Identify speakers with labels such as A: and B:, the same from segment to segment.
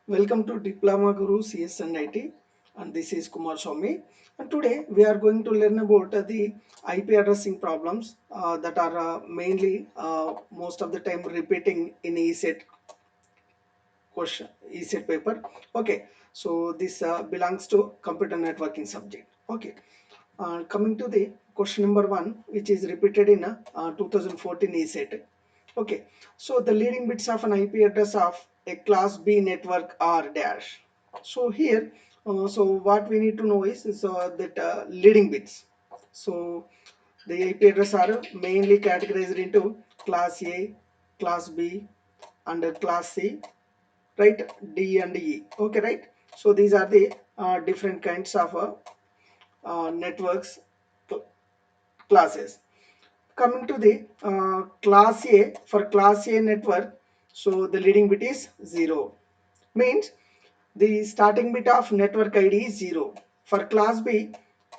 A: Welcome to Diploma Guru CS and IT, and this is Kumar Swami. And today we are going to learn about the IP addressing problems that are mainly most of the time repeating in ESET question, ESET paper. Okay, so this belongs to computer networking subject. Okay, coming to the question number one, which is repeated in 2014 ESET. Okay, so the leading bits of an IP address of a class B network are dash. So here, so what we need to know is that leading bits. So the IP address are mainly categorized into class A, class B, and class C, right? D and E. Okay, right? So these are the different kinds of networks cl- classes. Coming to the class A, for class A network, so the leading bit is 0. Means the starting bit of network ID is 0. For class B,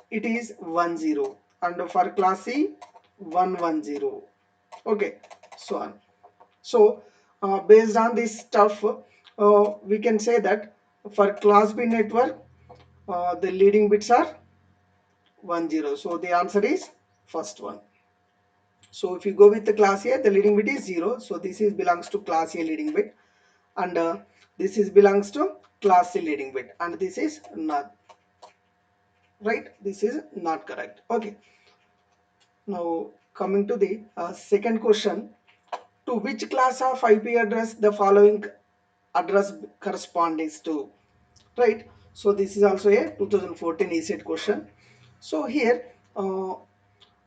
A: it is 10. And for class C, 110. Okay, so on. So based on this stuff, we can say that for class B network, the leading bits are 10. So the answer is first one. So if you go with the class A, the leading bit is 0. So this is belongs to class A leading bit, and this is belongs to class C leading bit, and this is not right. This is not correct. Okay. Now coming to the second question, to which class of IP address the following address corresponds to? Right. So this is also a 2014 ESET question. So here,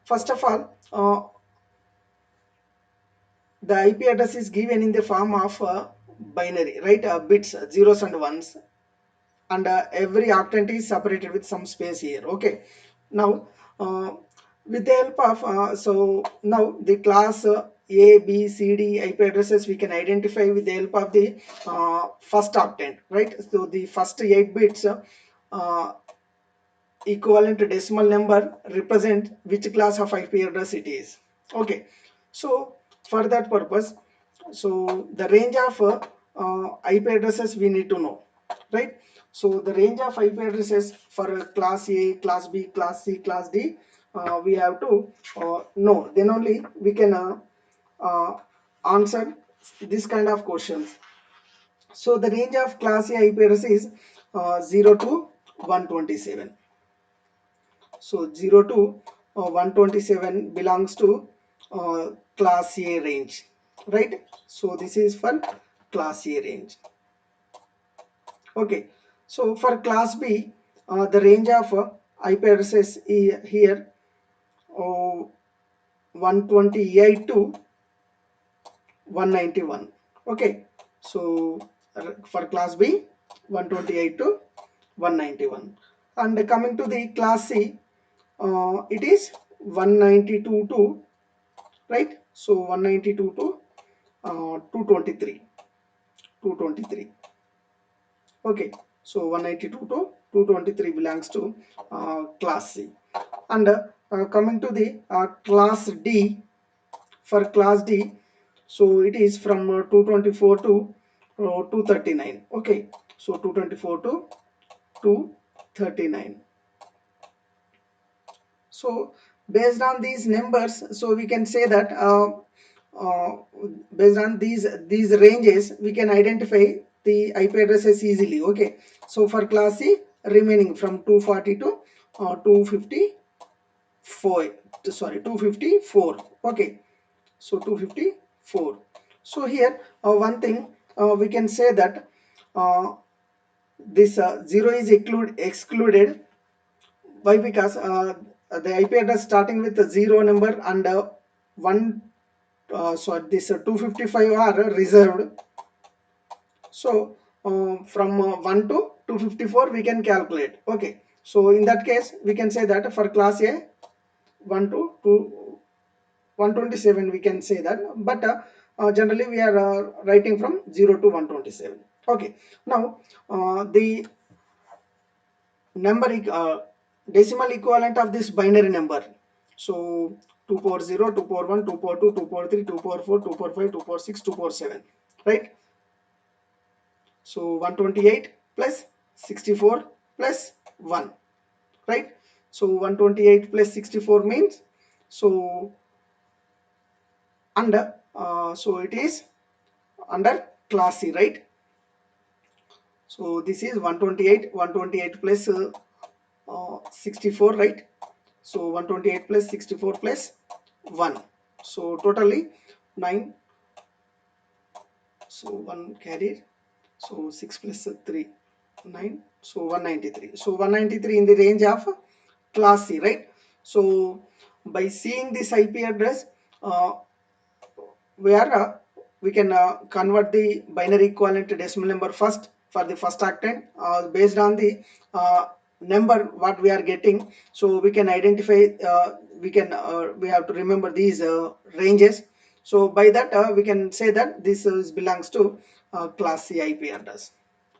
A: first of all, the IP address is given in the form of binary, right? Bits, zeros and ones, and every octant is separated with some space here. Okay. Now, with the help of so now the class A, B, C, D IP addresses we can identify with the help of the first octant, right? So the first 8 bits equivalent decimal number represent which class of IP address it is. Okay, so for that purpose, so the range of IP addresses we need to know, right? So the range of IP addresses for class A, class B, class C, class D, we have to know. Then only we can uh, answer this kind of questions. So the range of class A IP address is 0 to 127. So 0 to 127 belongs to class A range, right? So this is for class A range. Okay. So for class B, the range of IP addresses here 128 to 191. Okay. So for class B, 128 to 191. And coming to the class C, it is 192 to, right? So 192 to 223. 223. Okay. So 192 to 223 belongs to class C. And coming to the class D, for class D, so it is from 224 to 239. Okay. So 224 to 239. So based on these numbers, so we can say that uh, based on these ranges, we can identify the IP addresses easily. Okay. So for class C, remaining from 240 to 254. Sorry, 254. Okay. So 254. So here one thing we can say that uh, this 0 is excluded. Why? Because the IP address starting with a 0 number and 1, so this 255 are reserved. So from 1 to 254 we can calculate. Okay. So in that case we can say that for class A, 1 to 127 we can say that, but generally we are writing from 0 to 127. Okay. Now the number decimal equivalent of this binary number, so 240, 241, 242, 243, 244, 245, 246, 247, right? So 128 plus 64 plus 1, right? So 128 plus 64 means, so under, so it is under class C, right? So this is 128 plus 64, right? So 128 plus 64 plus 1, so totally 9, so 1 carried, so 6 plus 3, 9, so 193, so 193 in the range of class C, right? So by seeing this IP address, uh, where we can convert the binary equivalent to decimal number first for the first octant, based on the uh, number what we are getting. So we can identify, we have to remember these ranges. So by that we can say that this belongs to class C IP address.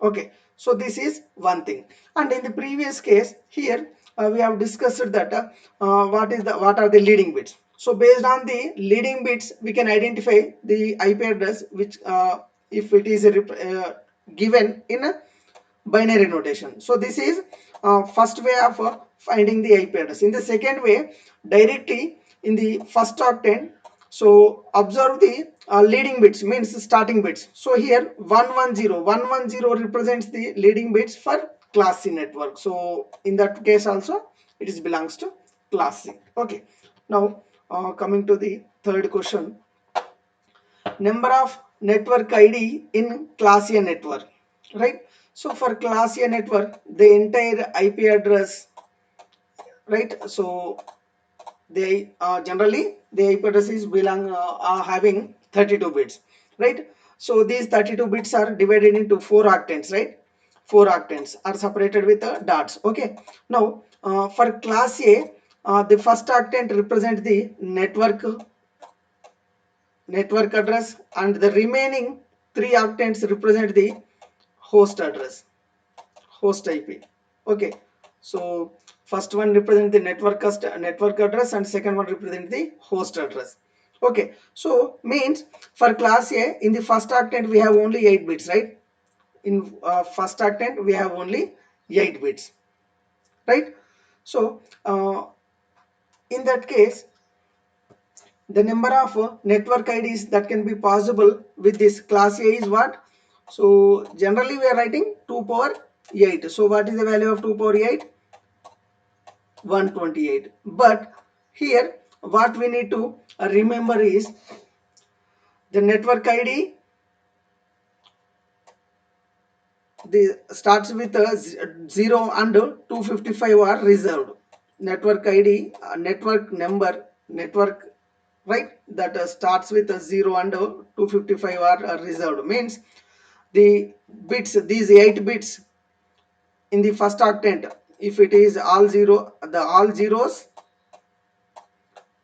A: Okay, so this is one thing. And in the previous case here, we have discussed that what are the leading bits. So based on the leading bits, we can identify the IP address, which if it is given in a binary notation. So this is first way of finding the IP address. In the second way, directly in the first octant, so observe the leading bits, means starting bits. So here 110 represents the leading bits for class C network. So in that case also it is belongs to class C. Okay, now coming to the third question, number of network ID in class A network, right? So for class A network, the entire IP address, right? So they generally the IP address is are having 32 bits, right? So these 32 bits are divided into 4 octants, right? 4 octants are separated with dots. Okay, now for class A, the first octant represents the network address, and the remaining 3 octants represent the host address, host IP. Okay, so first one represent the network address, and second one represent the host address. Okay, so means for class A, in the first octant we have only 8 bits, right? In first octant we have only 8 bits, right? So in that case, the number of network IDs that can be possible with this class A is what? So generally we are writing 2 power 8. So what is the value of 2 power 8? 128. But here what we need to remember is the network ID, the starts with a 0 and 255 are reserved. Network ID, network number, network, right, that starts with a 0 and 255 are reserved, means the bits, these 8 bits in the first octant, if it is all zero, the all zeros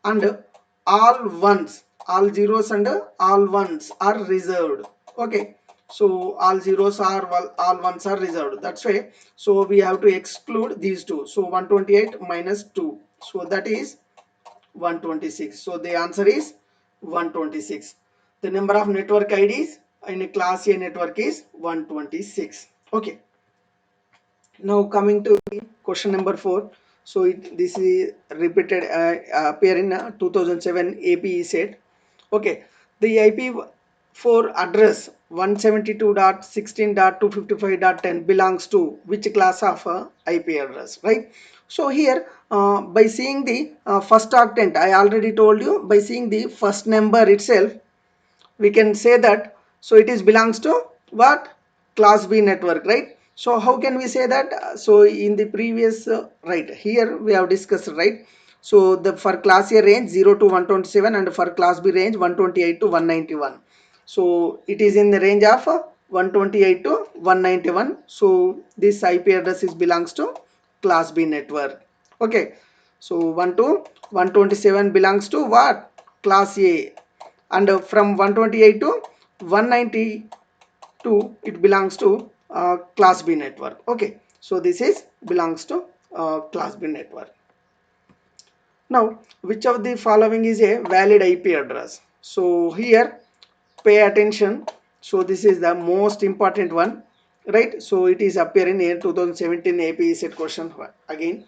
A: and all ones, all zeros and all ones are reserved. Okay, so all zeros are, well, all ones are reserved, that's why. So we have to exclude these two. So 128 minus 2, so that is 126. So the answer is 126. The number of network IDs in a class A network is 126. Okay, now coming to question number 4. So this is repeated, appear in 2007 APE set. Okay, the IP4 address 172.16.255.10 belongs to which class of IP address, right? So here by seeing the first octant, I already told you, by seeing the first number itself, we can say that, so it is belongs to what? Class B network, right? So how can we say that? So in the previous right here we have discussed, right? So the for class A range 0 to 127 and for class B range 128 to 191. So it is in the range of 128 to 191. So this IP address is belongs to class B network. Okay, so 1 to 127 belongs to what? Class A, and from 128 to 192 it belongs to class B network. Okay, so this is belongs to class B network. Now which of the following is a valid IP address? So here pay attention, so this is the most important one. right? So it is appearing in 2017 AP set question again.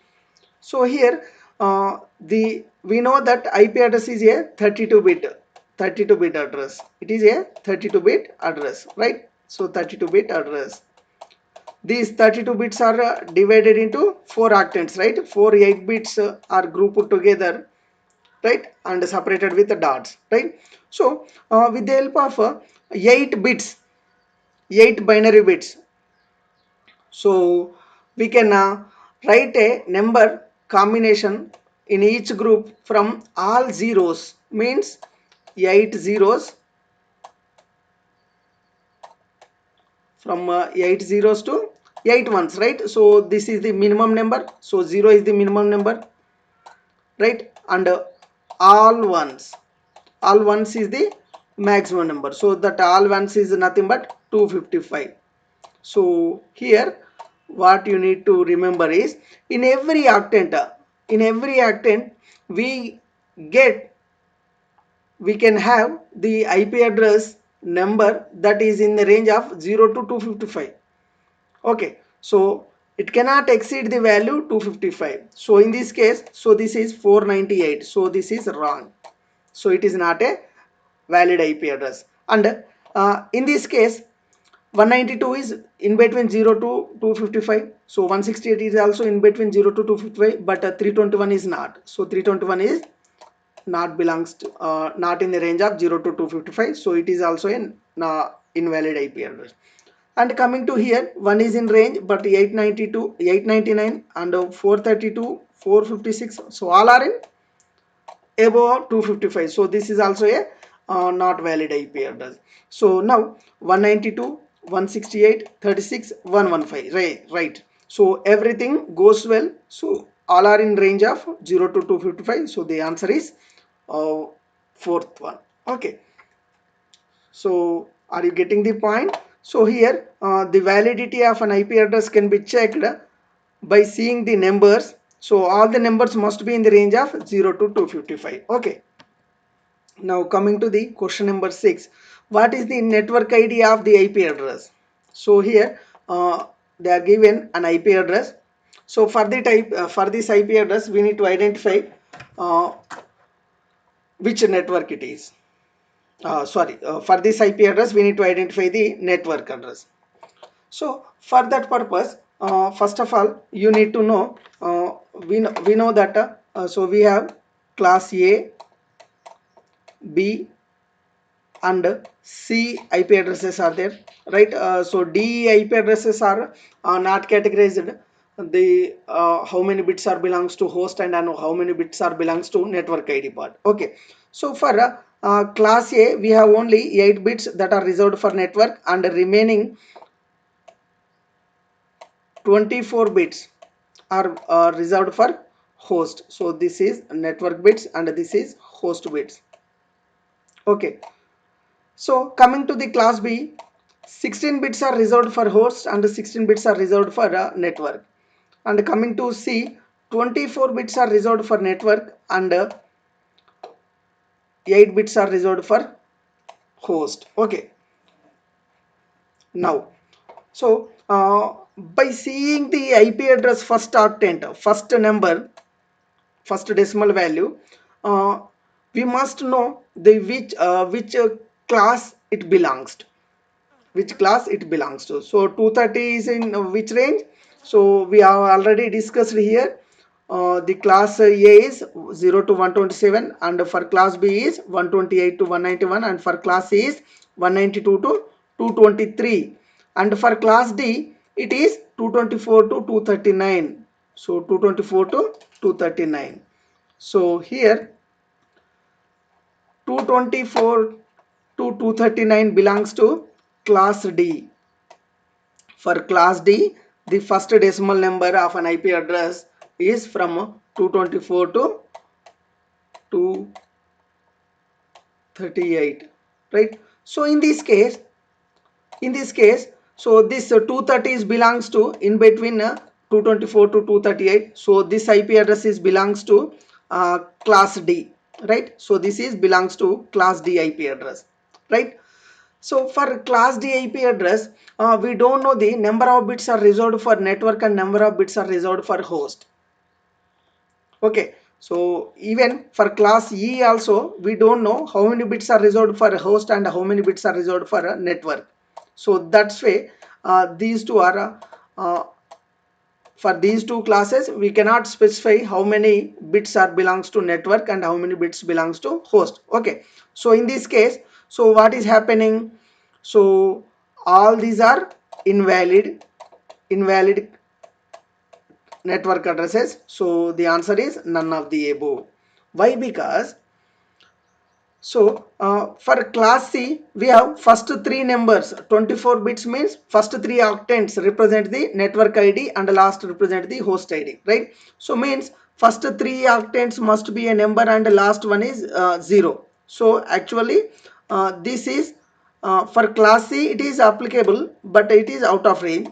A: So here we know that IP address is a 32-bit address. It is a 32-bit address, right? So 32-bit address. These 32 bits are divided into 4 octants, right? 4 8 bits are grouped together, right, and separated with the dots, right? So with the help of 8 bits, 8 binary bits, so we can write a number combination in each group from all zeros, means 8 zeros, from 8 zeros to 8 ones, right? So this is the minimum number, so 0 is the minimum number, right? And all ones is the maximum number, so that all ones is nothing but 255. So here what you need to remember is in every octant we get, we can have the IP address number that is in the range of 0 to 255. Okay, so it cannot exceed the value 255. So in this case, so this is 498, so this is wrong, so it is not a valid IP address. And in this case 192 is in between 0 to 255, so 168 is also in between 0 to 255, but 321 is not, so 321 is not belongs to not in the range of 0 to 255, so it is also an invalid IP address. And coming to here, one is in range but 892 899 and 432 456, so all are in above 255, so this is also a not valid IP address. So now 192 168 36 115, right, so everything goes well, so all are in range of 0 to 255, so the answer is uh, fourth one. Okay, so are you getting the point? So here the validity of an IP address can be checked by seeing the numbers, so all the numbers must be in the range of 0 to 255. Okay, now coming to the question number 6, what is the network ID of the IP address? So here they are given an IP address. So for the type for this IP address we need to identify uh, which network it is. For this IP address we need to identify the network address. So for that purpose, first of all you need to know, we know that so we have class A, B and C IP addresses are there, right? So D IP addresses are not categorized. The how many bits are belongs to host and how many bits are belongs to network ID part. Okay, so for class A we have only 8 bits that are reserved for network and remaining 24 bits are reserved for host. So this is network bits and this is host bits. Okay, so coming to the class B, 16 bits are reserved for host and 16 bits are reserved for network. And coming to C, 24 bits are reserved for network and 8 bits are reserved for host. Okay, now so by seeing the IP address first octant, first number, first decimal value, uh, we must know the which class it belongs to, which class it belongs to. So 230 is in which range? So we have already discussed here. The class A is 0 to 127 and for class B is 128 to 191 and for class C is 192 to 223 and for class D it is 224 to 239. So 224 to 239. So here 224 to 239 belongs to class D. For class D, the first decimal number of an IP address is from 224 to 238, right? So in this case, so this 230 is belongs to in between 224 to 238. So this IP address is belongs to class D, right? So this is belongs to class D IP address, right? So for class D IP address, we don't know the number of bits are reserved for network and number of bits are reserved for host. Okay, so even for class E also, we don't know how many bits are reserved for a host and how many bits are reserved for a network. So that's why these two are for these two classes we cannot specify how many bits are belongs to network and how many bits belongs to host. Okay, so in this case, so what is happening? So all these are invalid network addresses. So the answer is none of the above. Why? Because so for class C, we have first three numbers. 24 bits means first three octants represent the network ID and last represent the host ID, right? So means first three octants must be a number and the last one is 0. So actually this is for class C it is applicable, but it is out of range.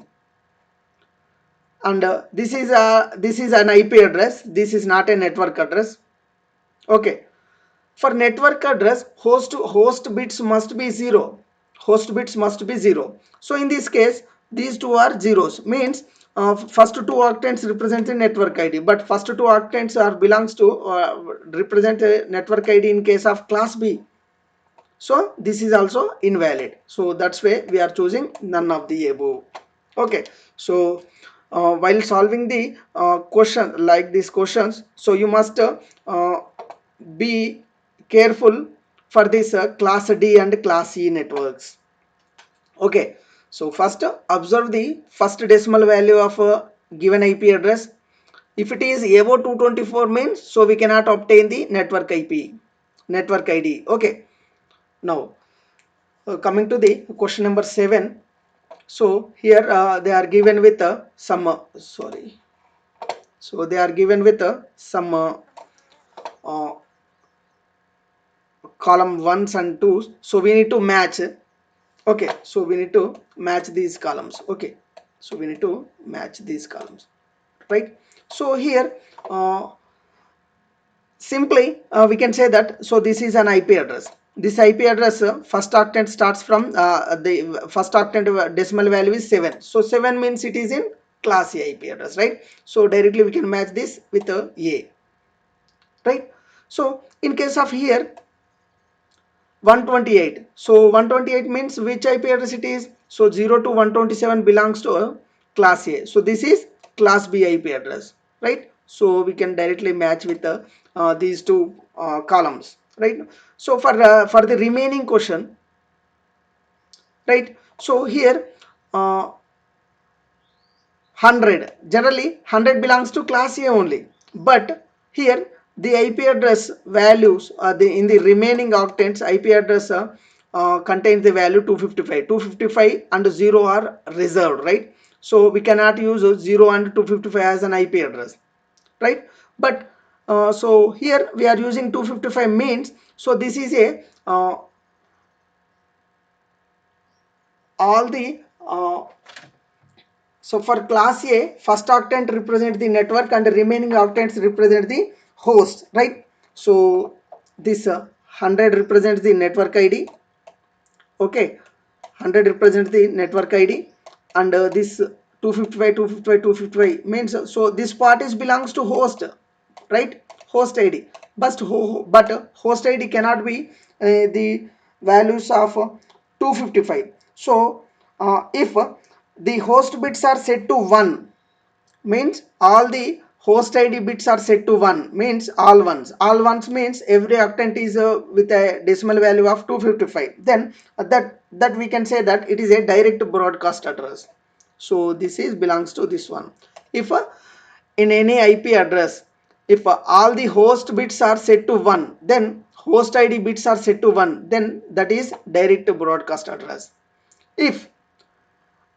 A: And this is an IP address. This is not a network address. Okay. For network address, host bits must be 0. Host bits must be 0. So in this case, these two are zeros. Means first two octants represent the network ID, but first two octants are belongs to represent a network ID in case of class B. So this is also invalid. So that's why we are choosing none of the above. Okay. So while solving the question like these questions, so you must be careful for this class D and class E networks. Okay, so first observe the first decimal value of a given IP address. If it is above 224 means, so we cannot obtain the network network ID. Okay, now coming to the question number 7. So here they are given with some sorry. So they are given with some uh, column 1s and 2s. So we need to match. Okay, so we need to match these columns. Okay, so we need to match these columns, right? So here simply we can say that, so this is an IP address. This IP address first octant starts from the first octant decimal value is 7. So 7 means it is in class A IP address, right? So directly we can match this with A, right? So in case of here 128. So 128 means which IP address it is? So 0 to 127 belongs to class A. So this is class B IP address, right? So we can directly match with these two columns, right? So for the remaining question, right? So here 100, generally 100 belongs to class A only, but here the IP address values in the remaining octants IP address contains the value 255 and 0 are reserved, right? So we cannot use 0 and 255 as an IP address, right? But so here we are using 255 means, so this is a all the so for class A, first octant represent the network and the remaining octants represent the host, right? So this 100 represents the network ID. Okay, 100 represents the network ID, and this 255 means, so this part is belongs to host, right? Host ID, but host ID cannot be the values of 255. So if the host bits are set to 1 means all the host id bits are set to 1 means all ones means every octant is with a decimal value of 255, then that we can say that it is a direct broadcast address. So this is belongs to this one. If in any IP address, if all the host bits are set to 1, then host id bits are set to 1, then that is direct broadcast address. If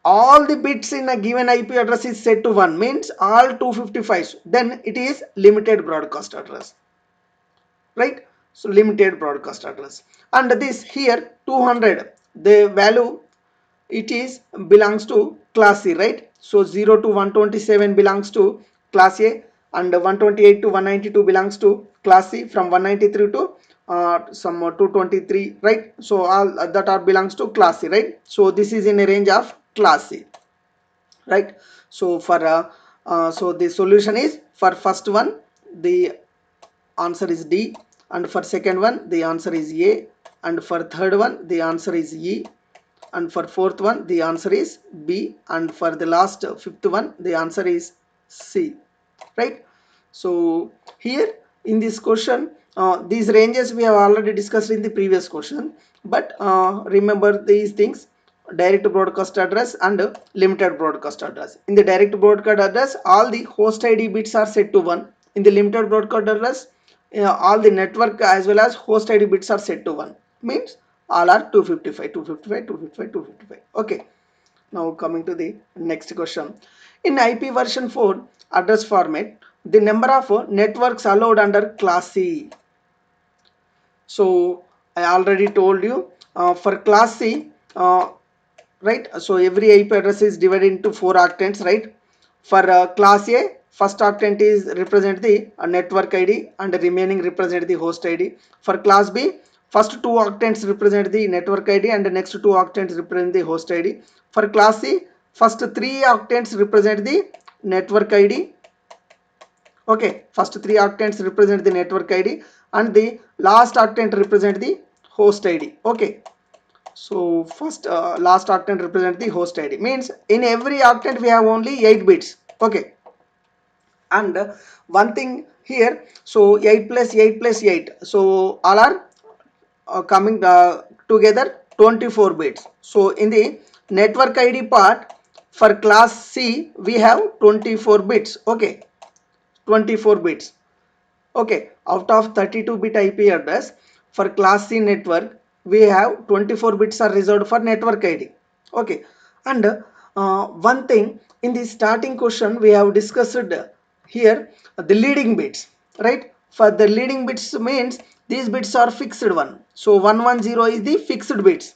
A: all the bits in a given IP address is set to 1 means all 255s, then it is limited broadcast address, right? So limited broadcast address. And this here 200, the value it is belongs to class C, right? So 0 to 127 belongs to class A, and 128 to 192 belongs to class C, from 193 to some 223, right? So all that are belongs to class C, right? So this is in a range of class C, right? So for so the solution is, for first one the answer is D, and for second one the answer is A, and for third one the answer is E, and for fourth one the answer is B, and for the last fifth one the answer is C, right? So here in this question, these ranges we have already discussed in the previous question, but remember these things: direct broadcast address and limited broadcast address. In the direct broadcast address, all the host ID bits are set to 1. In the limited broadcast address, all the network as well as host ID bits are set to 1. Means all are 255, 255, 255, 255. Okay. Now coming to the next question. In IP version 4 address format, the number of networks allowed under class C. So I already told you, for class C, right? So every IP address is divided into 4 octants, right? For class A, first octant is represent the network ID and the remaining represent the host ID. For class B, first 2 octants represent the network ID and the next 2 octants represent the host ID. For class C, first 3 octants represent the network ID. Okay, first 3 octants represent the network ID and the last octant represent the host ID. Okay. So first last octant represent the host ID, means in every octant we have only 8 bits. Okay. And one thing here, so 8 plus 8 plus 8, so all are coming together 24 bits. So in the network ID part, for class C we have 24 bits. Okay, 24 bits. Okay, out of 32-bit IP address, for class C network we have 24 bits are reserved for network ID. Okay, and one thing, in the starting question we have discussed here the leading bits, right? For the leading bits means these bits are fixed one. So 110 is the fixed bits.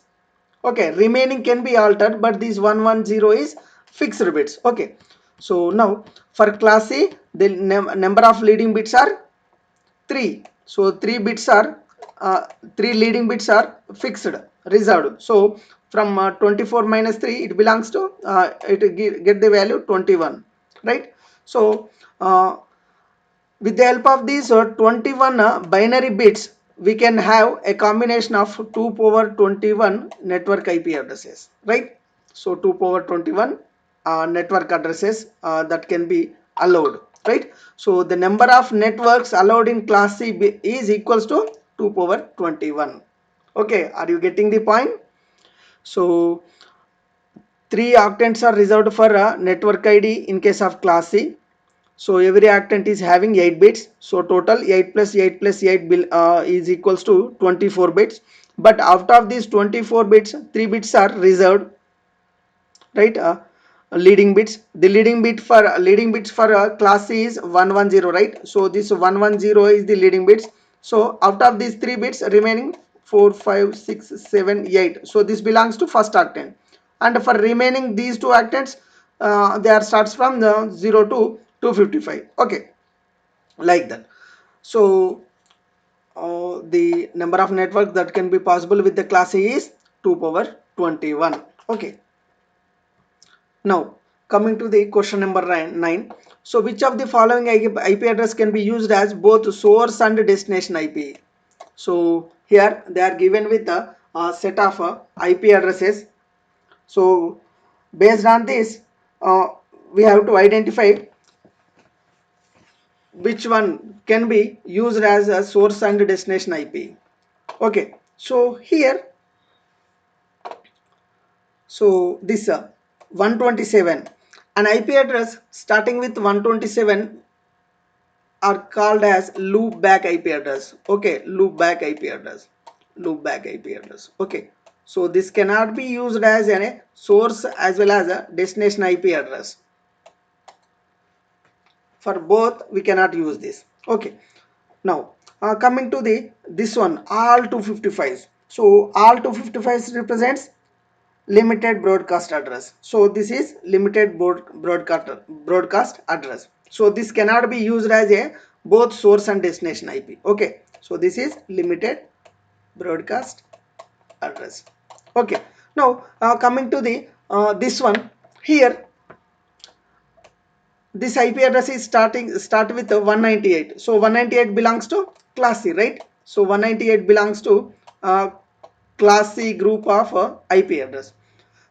A: Okay, remaining can be altered, but this 110 is fixed bits. Okay, so now for class C the number of leading bits are 3. So 3 bits are 3 leading bits are fixed, reserved. So from 24 minus 3 it belongs to it get the value 21, right? So with the help of these 21 binary bits, we can have a combination of 2 power 21 network IP addresses, right? So 2 power 21 network addresses that can be allowed, right? So the number of networks allowed in class C is equals to 2 power 21. Okay, are you getting the point? So 3 octants are reserved for network ID in case of class C. So every octant is having 8 bits. So total 8 plus 8 plus 8 is equals to 24 bits. But out of these 24 bits, 3 bits are reserved, right? Leading bits. The leading bits for class C is 110, right? So this 110 is the leading bits. So out of these 3 bits, remaining 4, 5, 6, 7, 8. So this belongs to first octant. And for remaining these 2 octants, they are starts from the 0 to 255. Okay, like that. So the number of networks that can be possible with the class A is 2 power 21. Okay. Now coming to the question number 9. So which of the following IP address can be used as both source and destination IP? So here they are given with a set of IP addresses. So based on this, we have to identify which one can be used as a source and destination IP. Okay, so here, so this 127, an IP address starting with 127 are called as loop back IP address. Okay, loop back IP address, loop back IP address. Okay, so this cannot be used as a source as well as a destination IP address. For both we cannot use this. Okay, now coming to the this one, all 255s. So all 255s represents limited broadcast address. So this is limited broadcast address. So this cannot be used as a both source and destination IP. Okay, so this is limited broadcast address. Okay, now coming to the this one here, this IP address is start with 198. So 198 belongs to class C, right? So 198 belongs to class C group of IP address.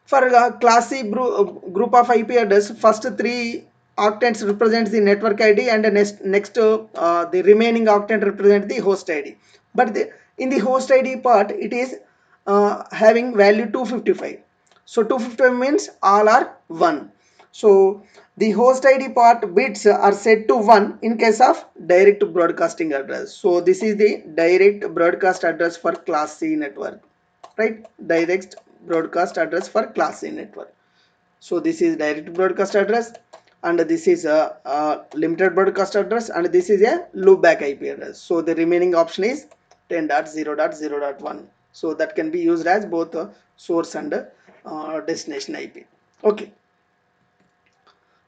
A: For class C group of IP address, first three octants represents the network ID, and the next the remaining octant represent the host ID. But in the host ID part, it is having value 255. So 255 means all are 1. So the host ID part bits are set to 1 in case of direct broadcasting address. So this is the direct broadcast address for class C network, right? Direct broadcast address for class C network. So this is direct broadcast address, and this is a limited broadcast address, and this is a loopback IP address. So the remaining option is 10.0.0.1. So that can be used as both source and destination IP. Okay.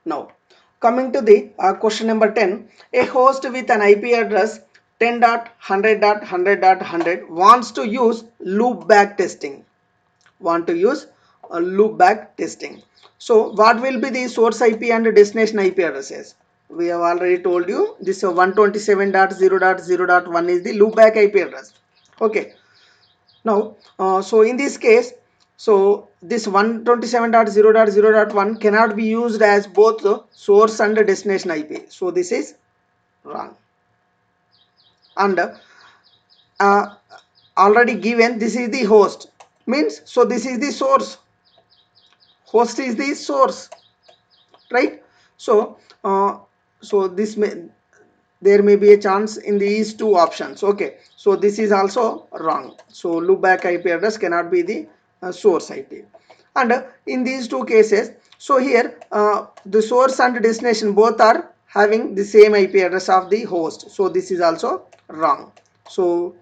A: Now coming to the question number 10, a host with an IP address 10.100.100.100 wants to use loopback testing. Want to use a loopback testing. So what will be the source IP and destination IP addresses? We have already told you this 127.0.0.1 is the loopback IP address. Okay. Now, so in this case, so this 127.0.0.1 cannot be used as both source and destination IP. So this is wrong. And already given this is the host, means so this is the source. Host is the source, right? So so this may, there may be a chance in these two options. Okay, so this is also wrong. So loopback IP address cannot be the source IP. And in these two cases, so here the source and destination both are having the same IP address of the host, so this is also wrong. So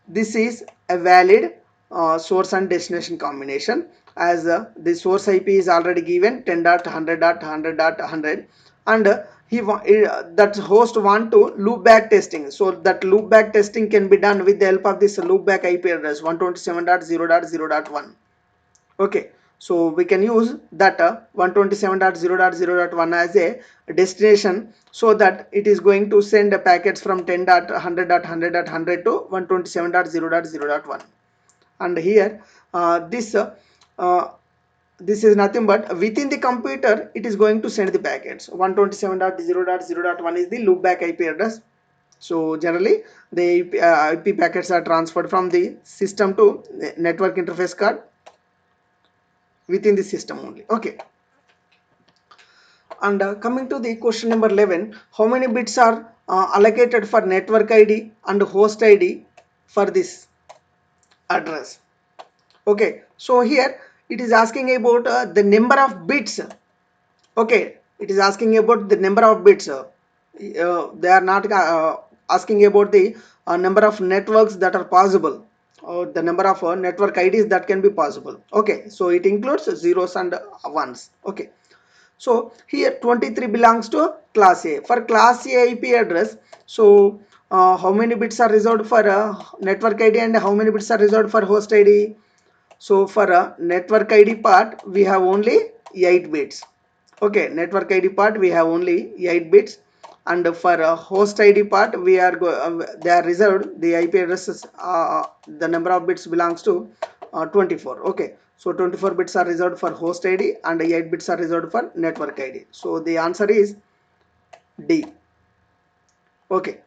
A: this is a valid source and destination combination, as the source IP is already given 10.100.100.100, and that host want to loop back testing. So that loop back testing can be done with the help of this loop back IP address 127.0.0.1. Okay, so we can use that 127.0.0.1 as a destination, so that it is going to send packets from 10.100.100.100 to 127.0.0.1. And here this is nothing but within the computer it is going to send the packets. 127.0.0.1 is the loopback IP address. So generally the IP packets are transferred from the system to the network interface card within the system only. Okay. And coming to the question number 11, how many bits are allocated for network ID and host ID for this address? Okay, so here it is asking about the number of bits. Okay, it is asking about the number of bits. They are not asking about the number of networks that are possible, or the number of network IDs that can be possible. Okay, so it includes zeros and ones. Okay, so here 23 belongs to class A. For class A IP address, so how many bits are reserved for network ID and how many bits are reserved for host ID? So for a network ID part, we have only 8 bits. Okay, network ID part we have only 8 bits, and for a host ID part we are they are reserved, the IP addresses the number of bits belongs to 24. Okay, so 24 bits are reserved for host ID and 8 bits are reserved for network ID. So the answer is D. Okay.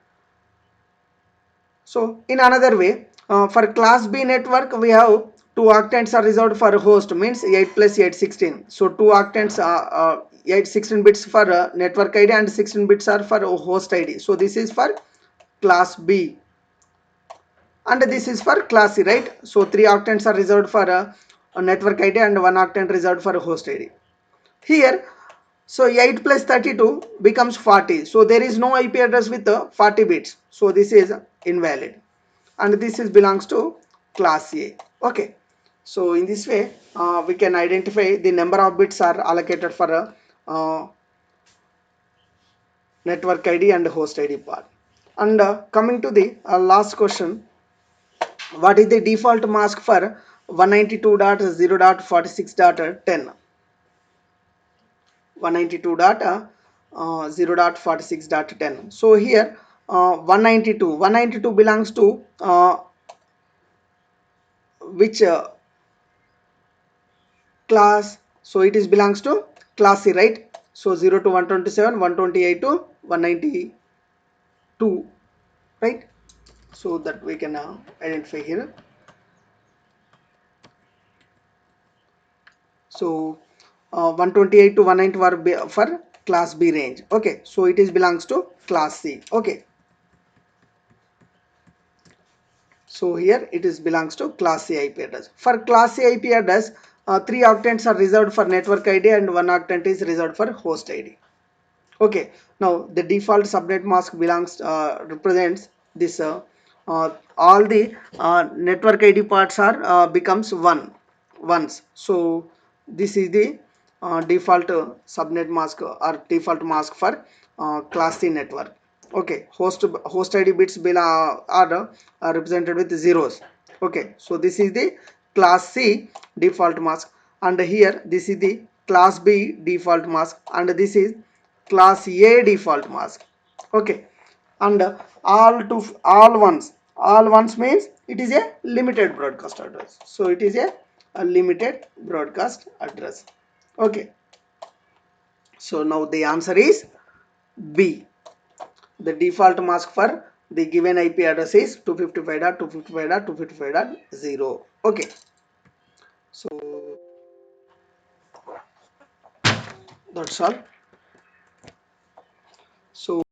A: So in another way, for class B network we have 2 octants are reserved for host, means 8 plus 8 16. So 2 octants 8 16 bits for network ID and 16 bits are for host ID. So this is for class B and this is for class C, right? So 3 octants are reserved for a network ID and 1 octant reserved for host ID. Here, so 8 plus 32 becomes 40. So there is no IP address with 40 bits. So this is invalid. And this is belongs to class A. Okay. So in this way, we can identify the number of bits are allocated for network ID and host ID part. And coming to the last question, what is the default mask for 192.0.46.10? 192.0.46.10. So here 192 belongs to which class? So it is belongs to class C, right? So 0 to 127, 128 to 192, right? So that we can identify here. So 128 to 190 for class B range. Okay, so it is belongs to class C. Okay, so here it is belongs to class C IP address. For class C IP address, 3 octants are reserved for network ID and 1 octant is reserved for host ID. Okay, now the default subnet mask belongs represents this all the network ID parts are becomes once. So this is the default subnet mask or default mask for class C network. Okay, host ID bits are represented with zeros. Okay, so this is the class C default mask, and here this is the class B default mask, and this is class A default mask. Okay, and all ones means it is a limited broadcast address. So it is a limited broadcast address. Okay, so now the answer is B. The default mask for the given IP address is 255.255.255.0. Okay, so that's all. So